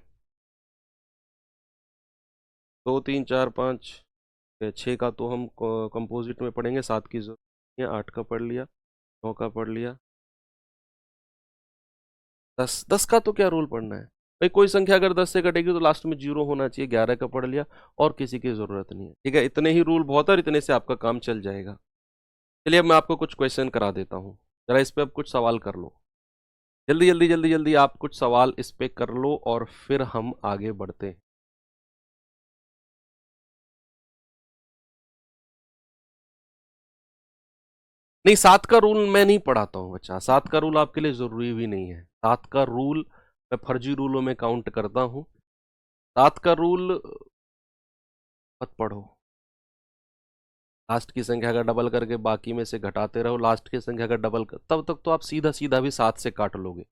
2 3 4 5 6 का तो हम कंपोजिट में पढ़ेंगे, 7 की जरूरत नहीं है, 8 का पढ़ लिया, 9 का पढ़ लिया, 10 का तो क्या रूल पढ़ना है भाई? कोई संख्या अगर 10 से कटेगी तो लास्ट में 0 होना चाहिए। 11 का पढ़ लिया, और किसी की जरूरत नहीं है, ठीक है? इतने ही रूल बहुत है, और इतने से आपका काम चल जाएगा। चलिए अब मैं आपको कुछ क्वेश्चन करा देता हूँ, जरा इस पे अब कुछ सवाल कर लो। जल्दी जल्दी जल्दी जल्दी आप कुछ सवाल इस पे कर लो, और फिर हम आगे बढ़ते हैं। नहीं, 7 का रूल मैं नहीं पढ़ाता हूँ बच्चा, 7 का रूल आपके लिए जरूरी भी नहीं है। 7 का रूल मैं फर्जी रूलों में काउंट करता हूँ। 7 का रूल मत पढ़ो, लास्ट की संख्या का डबल करके बाकी में से घटाते रहो, लास्ट की संख्या का डबल कर, तब तक तो आप सीधा सीधा भी 7 से काट लोगे।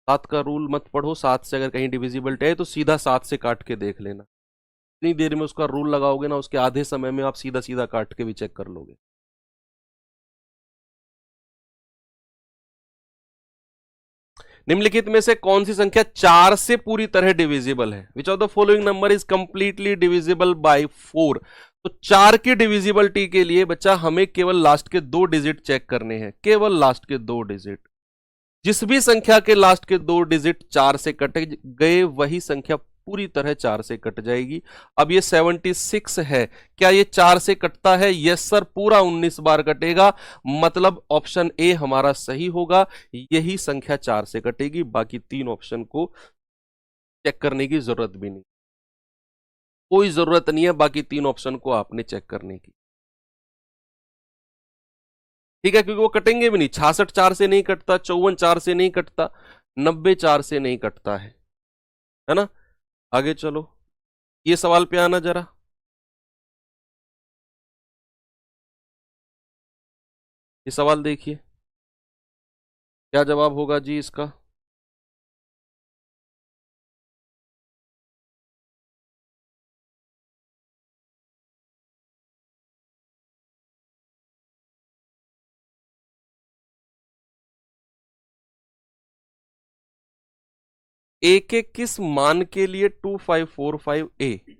7 का रूल मत पढ़ो, 7 से अगर कहीं डिविजिबल है तो सीधा 7 से काट के देख लेना। इतनी देर में उसका रूल लगाओगे ना, उसके आधे समय में आप सीधा सीधा काट के भी चेक कर लोगे। निम्नलिखित में से कौन सी संख्या 4 से पूरी तरह डिविजिबल है? Which of the following number is completely divisible by 4? तो 4 की डिविजिबिलिटी के लिए बच्चा हमें केवल लास्ट के 2 डिजिट चेक करने हैं, केवल लास्ट के 2 डिजिट। जिस भी संख्या के लास्ट के 2 डिजिट 4 से कटे गए वही संख्या पूरी तरह 4 से कट जाएगी। अब ये 76 है, क्या ये 4 से कटता है? यस सर, पूरा 19 बार कटेगा, मतलब ऑप्शन ए हमारा सही होगा। यही संख्या 4 से कटेगी, बाकी 3 ऑप्शन को चेक करने की जरूरत भी नहीं, कोई जरूरत नहीं है बाकी 3 ऑप्शन को आपने चेक करने की, ठीक है, क्योंकि वो कटेंगे भी नहीं। 66 4 से नहीं कटता, 54 4 से नहीं कटता, 90 4 से नहीं कटता है ना। आगे चलो, ये सवाल पे आना जरा। ये सवाल देखिए, क्या जवाब होगा जी इसका? ए के किस मान के लिए 2545 ए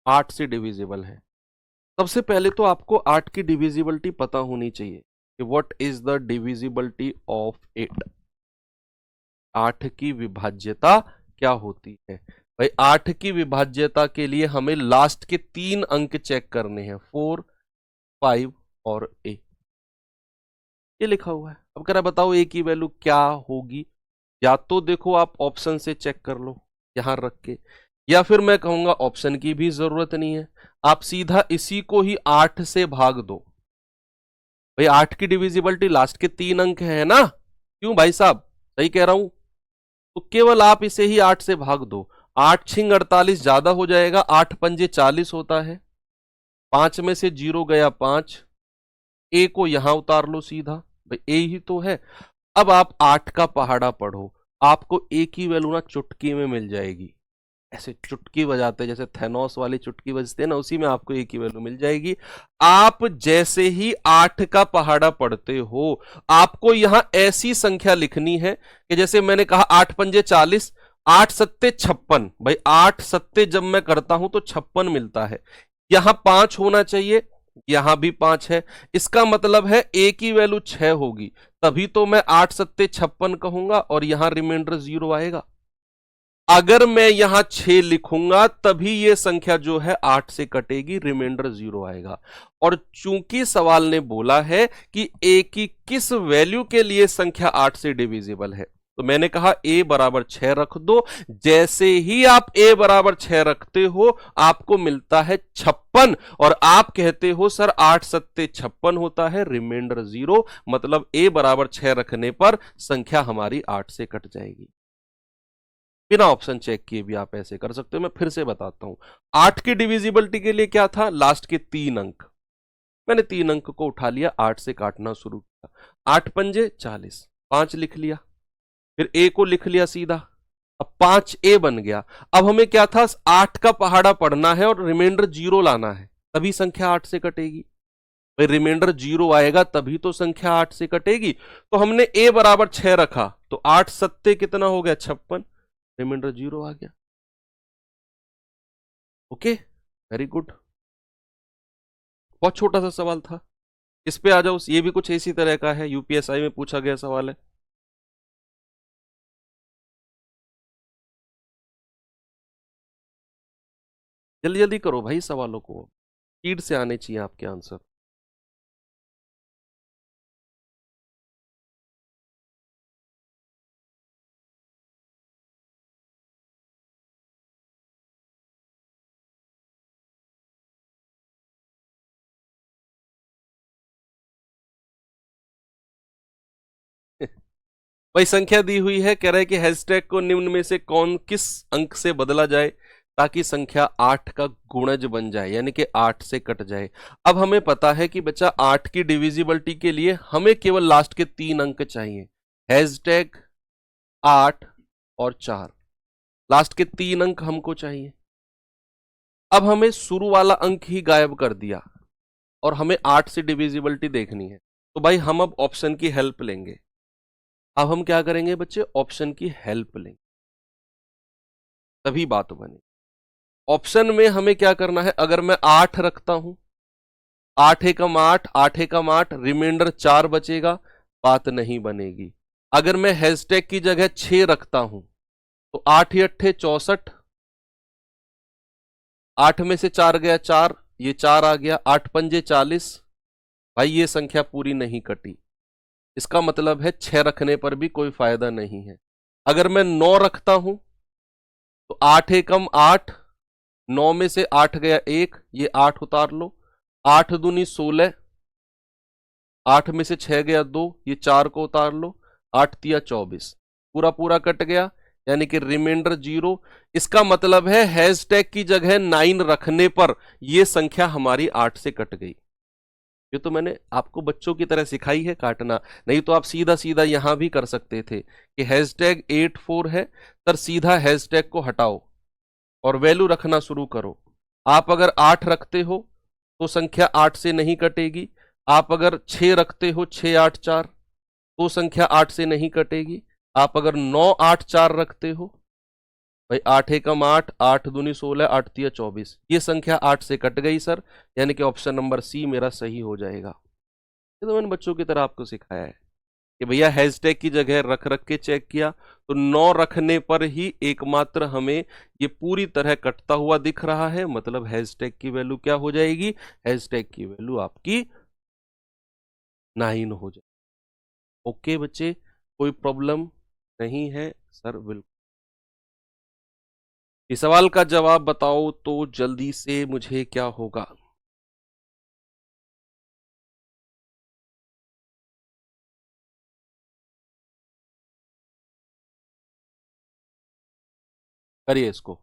8 से डिविजिबल है? सबसे पहले तो आपको 8 की डिविजिबिलिटी पता होनी चाहिए कि what is the divisibility of 8। 8 की विभाज्यता क्या होती है भाई? 8 की विभाज्यता के लिए हमें लास्ट के 3 अंक चेक करने हैं, 4 5 और ए। ये लिखा हुआ है। अब कह रहा बताओ ए की वैल्यू क्या होगी? या तो देखो आप ऑप्शन से चेक कर लो यहां रख के, या फिर मैं कहूंगा ऑप्शन की भी जरूरत नहीं है, आप सीधा इसी को ही 8 से भाग दो। भाई 8 की डिविजिबिलिटी लास्ट के 3 अंक है ना, क्यों भाई साहब, सही कह रहा हूं? तो केवल आप इसे ही 8 से भाग दो। 8 छिंग 48 ज्यादा हो जाएगा, 8 पंजे 40 होता है, 5 में से 0 गया 5, ए को यहां उतार लो सीधा, भाई ए ही तो है। अब आप 8 का पहाड़ा पढ़ो, आपको ए की वैल्यू ना चुटकी में मिल जाएगी, ऐसे चुटकी बजाते जैसे थेनोस वाली चुटकी बजते हैं ना, उसी में आपको ए की वैल्यू मिल जाएगी। आप जैसे ही 8 का पहाड़ा पढ़ते हो, आपको यहां ऐसी संख्या लिखनी है कि जैसे मैंने कहा 8 पंजे 40, 8 सत्ते 56, भाई 8 सत्ते जब मैं करता हूं तो 56 मिलता है। यहां 5 होना चाहिए, यहां भी 5 है, इसका मतलब है ए की वैल्यू 6 होगी, तभी तो मैं 8 सत्ते 56 कहूंगा और यहां रिमाइंडर 0 आएगा। अगर मैं यहां 6 लिखूंगा तभी ये संख्या जो है 8 से कटेगी, रिमाइंडर 0 आएगा। और चूंकि सवाल ने बोला है कि ए की किस वैल्यू के लिए संख्या 8 से डिविजिबल है, तो मैंने कहा ए बराबर 6 रख दो। जैसे ही आप ए बराबर 6 रखते हो आपको मिलता है 56, और आप कहते हो सर 8 सत्ते 56 होता है, रिमाइंडर 0, मतलब ए बराबर 6 रखने पर संख्या हमारी 8 से कट जाएगी। बिना ऑप्शन चेक किए भी आप ऐसे कर सकते हो। मैं फिर से बताता हूं, 8 की डिविजिबिलिटी के लिए क्या था? लास्ट के 3 अंक, मैंने 3 अंक को उठा लिया, 8 से काटना शुरू किया, 8 पंजे 40, 5 लिख लिया, फिर ए को लिख लिया सीधा, अब 5 ए बन गया। अब हमें क्या था? 8 का पहाड़ा पढ़ना है और रिमाइंडर 0 लाना है, तभी संख्या 8 से कटेगी। भाई रिमाइंडर 0 आएगा तभी तो संख्या 8 से कटेगी। तो हमने ए बराबर 6 रखा, तो 8 सत्ते कितना हो गया? 56, रिमाइंडर 0 आ गया। ओके, वेरी गुड, बहुत छोटा सा सवाल था। इस पे आ जाओ, ये भी कुछ इसी तरह का है, यूपीएसआई में पूछा गया सवाल है। जल्दी जल्दी करो भाई सवालों को, स्पीड से आने चाहिए आपके आंसर। भाई संख्या दी हुई है, कह रहा है कि हैशटैग को निम्न में से कौन किस अंक से बदला जाए ताकि संख्या 8 का गुणज बन जाए, यानी कि 8 से कट जाए। अब हमें पता है कि बच्चा 8 की डिविजिबिलिटी के लिए हमें केवल लास्ट के 3 अंक चाहिए, हैशटैग 8 और 4, लास्ट के 3 अंक हमको चाहिए। अब हमें शुरू वाला अंक ही गायब कर दिया और हमें 8 से डिविजिबिलिटी देखनी है, तो भाई हम अब ऑप्शन की हेल्प लेंगे। अब हम क्या करेंगे बच्चे? ऑप्शन की हेल्प लेंगे, तभी बात बने। ऑप्शन में हमें क्या करना है? अगर मैं 8 रखता हूं, 8 एकम 8, 8 एकम 8, रिमाइंडर 4 बचेगा, बात नहीं बनेगी। अगर मैं हैशटैग की जगह 6 रखता हूं तो 8 या 8 64, 8 में से 4 गया 4, ये 4 आ गया, 8 पंजे 40। भाई ये संख्या पूरी नहीं कटी, इसका मतलब है 6 रखने पर भी कोई फायदा नहीं है। अगर मैं 9 रखता हूं तो 8 एकम 8, 9 में से 8 गया 1, ये 8 उतार लो, 8 दूनी 16, 8 में से 6 गया 2, ये 4 को उतार लो, 8 तिया 24, पूरा पूरा कट गया, यानी कि रिमाइंडर 0। इसका मतलब है हैशटैग की जगह 9 रखने पर यह संख्या हमारी 8 से कट गई। ये तो मैंने आपको बच्चों की तरह सिखाई है काटना, नहीं तो आप सीधा सीधा यहां भी कर सकते थे कि हैशटैग 84 है, तर सीधा हैशटैग को हटाओ और वैल्यू रखना शुरू करो। आप अगर 8 रखते हो तो संख्या 8 से नहीं कटेगी, आप अगर 6 रखते हो 6 8 4 तो संख्या 8 से नहीं कटेगी, आप अगर 9 8 4 रखते हो, भाई 8 एकम 8, 8 दूनी 16, 8 तिया 24, ये संख्या 8 से कट गई सर, यानी कि ऑप्शन नंबर सी मेरा सही हो जाएगा। ये तो मैंने बच्चों की तरह आपको सिखाया है कि भैया हैशटैग की जगह रख रख के चेक किया तो 9 रखने पर ही एकमात्र हमें ये पूरी तरह कटता हुआ दिख रहा है, मतलब हैशटैग की वैल्यू क्या हो जाएगी, हैशटैग की वैल्यू आपकी 9 हो जाएगी। ओके बच्चे, कोई प्रॉब्लम नहीं है सर, बिल्कुल। इस सवाल का जवाब बताओ तो जल्दी से मुझे क्या होगा। करिए इसको।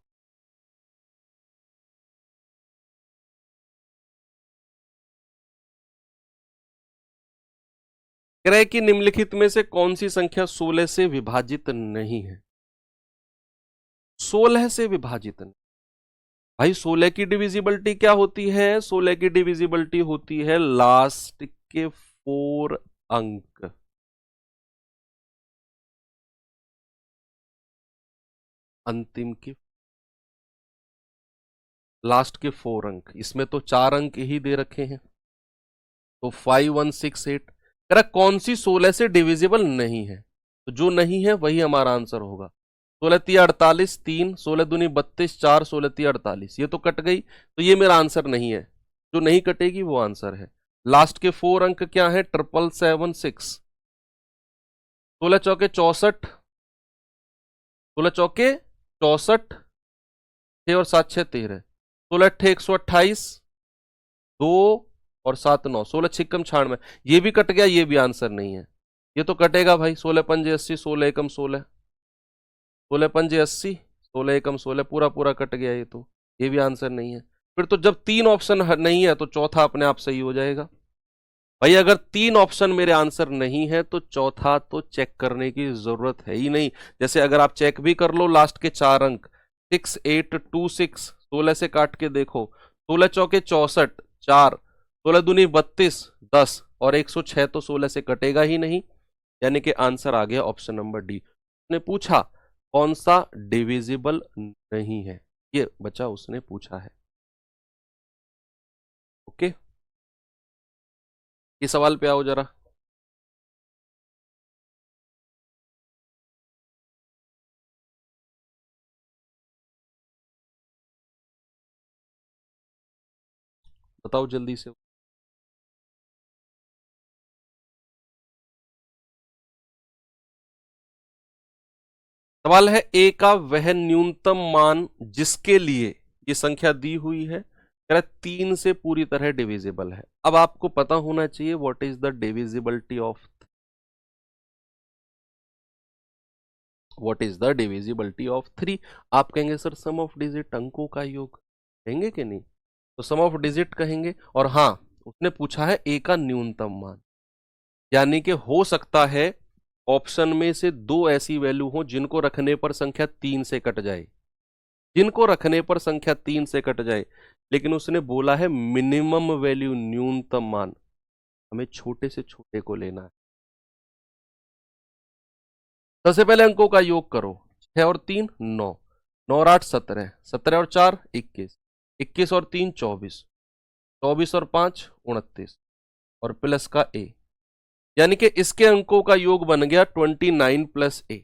कह रहे कि निम्नलिखित में से कौन सी संख्या 16 से विभाजित नहीं है। 16 से विभाजित नहीं, भाई 16 की डिविजिबिलिटी क्या होती है, 16 की डिविजिबिलिटी होती है लास्ट के 4 अंक। अंतिम के लास्ट के 4 अंक, इसमें तो 4 अंक ही दे रखे हैं, तो 5168। कह रहा कौन सी 16 से डिविजिबल नहीं है, तो जो नहीं है वही हमारा आंसर होगा। 16 तिया 48, 3, 16 दूनी 32, 4, 16 तिया 48, ये तो कट गई, तो ये मेरा आंसर नहीं है, जो नहीं कटेगी वो आंसर है। लास्ट के 4 अंक क्या है, 777 6, 16 चौके 64, 16 चौके 64, 6 और 7 6 13, 16 अट्ठे 128, 2 और 7 9, 16 छिक्कम 96, ये भी कट गया, ये भी आंसर नहीं है, ये तो कटेगा भाई। 16 पंजे 80, 16 एकम 16, 16 पंजे 80, 16 एकम 16, पूरा पूरा कट गया, ये तो ये भी आंसर नहीं है। फिर तो जब 3 ऑप्शन नहीं है तो चौथा अपने आप सही हो जाएगा। भाई अगर 3 ऑप्शन मेरे आंसर नहीं है तो चौथा तो चेक करने की जरूरत है ही नहीं। जैसे अगर आप चेक भी कर लो लास्ट के 4 अंक 6826, 16 से काट के देखो, 16 चौके 64, 4, 16 दूनी 32, 10 और 106, तो 16 से कटेगा ही नहीं, यानी कि आंसर आ गया ऑप्शन नंबर डी। उसने पूछा कौन सा डिविजिबल नहीं है, ये बच्चा उसने पूछा है। ओके, इस सवाल पे आओ जरा। बताओ जल्दी से। सवाल है ए का वह न्यूनतम मान जिसके लिए ये संख्या दी हुई है, कह रहा 3 से पूरी तरह डिविजिबल है। अब आपको पता होना चाहिए what is the divisibility of, what is the divisibility of 3। आप कहेंगे सर सम ऑफ डिजिट, अंकों का योग, कहेंगे कि नहीं, तो सम ऑफ डिजिट कहेंगे। और हाँ, उसने पूछा है ए का न्यूनतम मान, यानी कि हो सकता है ऑप्शन में से 2 ऐसी वैल्यू हो जिनको रखने पर संख्या 3 से कट जाए, जिनको रखने पर संख्या 3 से कट जाए, लेकिन उसने बोला है मिनिमम वैल्यू, न्यूनतम मान, हमें छोटे से छोटे को लेना है। सबसे पहले अंकों का योग करो, 6 और 3 9, 9 और 8 17, 17 और 4 21, 21 और 3 24, 24 और 5 29 और प्लस का ए, यानी कि इसके अंकों का योग बन गया 29 प्लस ए।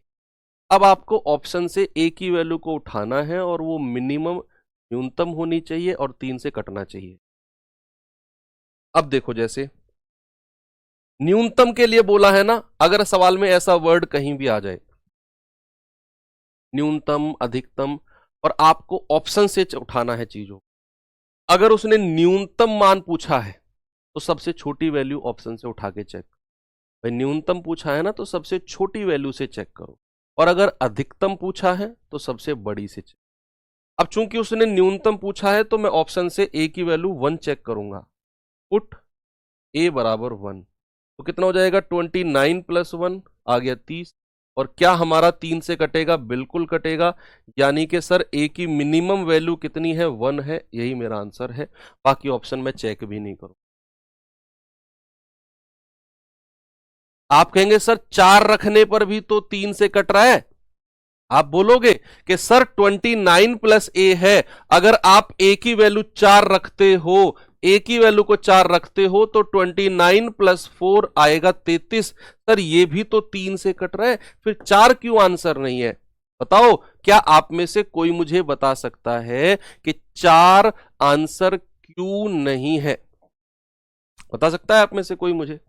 अब आपको ऑप्शन से ए की वैल्यू को उठाना है और वो मिनिमम न्यूनतम होनी चाहिए और 3 से कटना चाहिए। अब देखो, जैसे न्यूनतम के लिए बोला है ना, अगर सवाल में ऐसा वर्ड कहीं भी आ जाए, न्यूनतम, अधिकतम, और आपको ऑप्शन से उठाना है चीजों, अगर उसने न्यूनतम मान पूछा है तो सबसे छोटी वैल्यू ऑप्शन से उठा के चेक। भाई न्यूनतम पूछा है ना, तो सबसे छोटी वैल्यू से चेक करो, और अगर अधिकतम पूछा है तो सबसे बड़ी से चेक। अब चूंकि उसने न्यूनतम पूछा है तो मैं ऑप्शन से ए की वैल्यू 1 चेक करूंगा। पुट ए बराबर 1, तो कितना हो जाएगा? 29 प्लस 1 आ गया 30। और क्या हमारा 3 से कटेगा? बिल्कुल कटेगा। यानी कि सर ए की मिनिमम वैल्यू कितनी है? 1 है। यही मेरा आंसर है। बाकी ऑप्शन में चेक भी नहीं करूं। आप कहेंगे सर 4 रखने पर भी तो 3 से कट रहा है। आप बोलोगे कि सर 29 प्लस ए है, अगर आप ए की वैल्यू 4 रखते हो, ए की वैल्यू को 4 रखते हो तो 29 प्लस 4 आएगा 33। सर ये भी तो 3 से कट रहा है, फिर 4 क्यों आंसर नहीं है? बताओ, क्या आप में से कोई मुझे बता सकता है कि 4 आंसर क्यों नहीं है? बता सकता है आप में से कोई मुझे?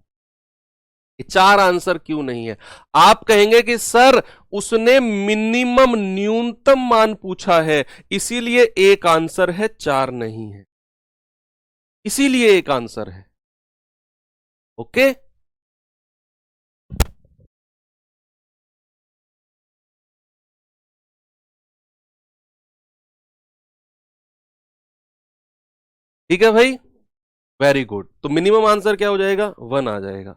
4 आंसर क्यों नहीं है? आप कहेंगे कि सर उसने मिनिमम, न्यूनतम मान पूछा है, इसीलिए एक आंसर है, 4 नहीं है, इसीलिए एक आंसर है। ओके, ठीक है भाई, वेरी गुड। तो मिनिमम आंसर क्या हो जाएगा? 1 आ जाएगा।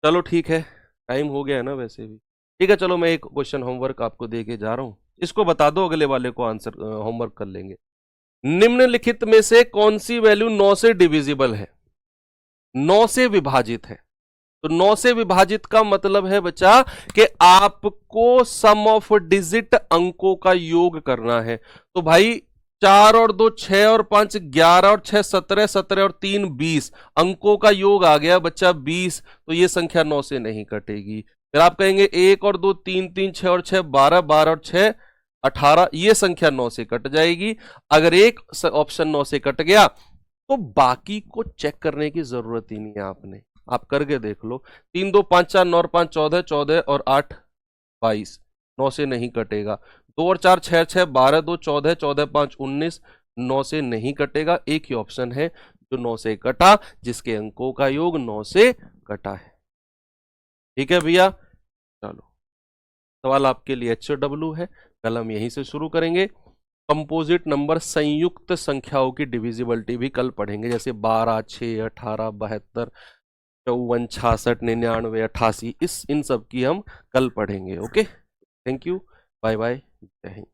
चलो ठीक है, टाइम हो गया है ना वैसे भी। ठीक है, चलो मैं एक क्वेश्चन होमवर्क आपको दे के जा रहा हूं, इसको बता दो, अगले वाले को आंसर होमवर्क कर लेंगे। निम्नलिखित में से कौन सी वैल्यू 9 से डिविजिबल है? 9 से विभाजित है। तो 9 से विभाजित का मतलब है बच्चा कि आपको सम ऑफ डिजिट अंकों का योग करना है। तो भाई 4 और 2 6 और 5 11 और 6 17, 17 और 3 20, अंकों का योग आ गया बच्चा 20। तो ये संख्या 9 से नहीं कटेगी। फिर आप कहेंगे 1 और 2 3 3 6 और 6 12, 12 और 6 18, ये संख्या 9 से कट जाएगी। अगर एक ऑप्शन 9 से कट गया तो बाकी को चेक करने की जरूरत ही नहीं है आपने, आप करके देख लो। 3 2 5 4 9 और 5 14, 14 और 8 22, 9 से नहीं कटेगा। 2 और 4 6 6 12 2 14, 14 5 19, 9 से नहीं कटेगा। एक ही ऑप्शन है जो 9 से कटा, जिसके अंकों का योग 9 से कटा है। ठीक है भैया, चलो सवाल आपके लिए HW है। कल हम यहीं से शुरू करेंगे। कंपोजिट नंबर, संयुक्त संख्याओं की डिविजिबिलिटी भी कल पढ़ेंगे, जैसे 12 6 18 72 54 66 99 88, इन सब की हम कल पढ़ेंगे। Okay, thank you, bye bye, जय हिंद।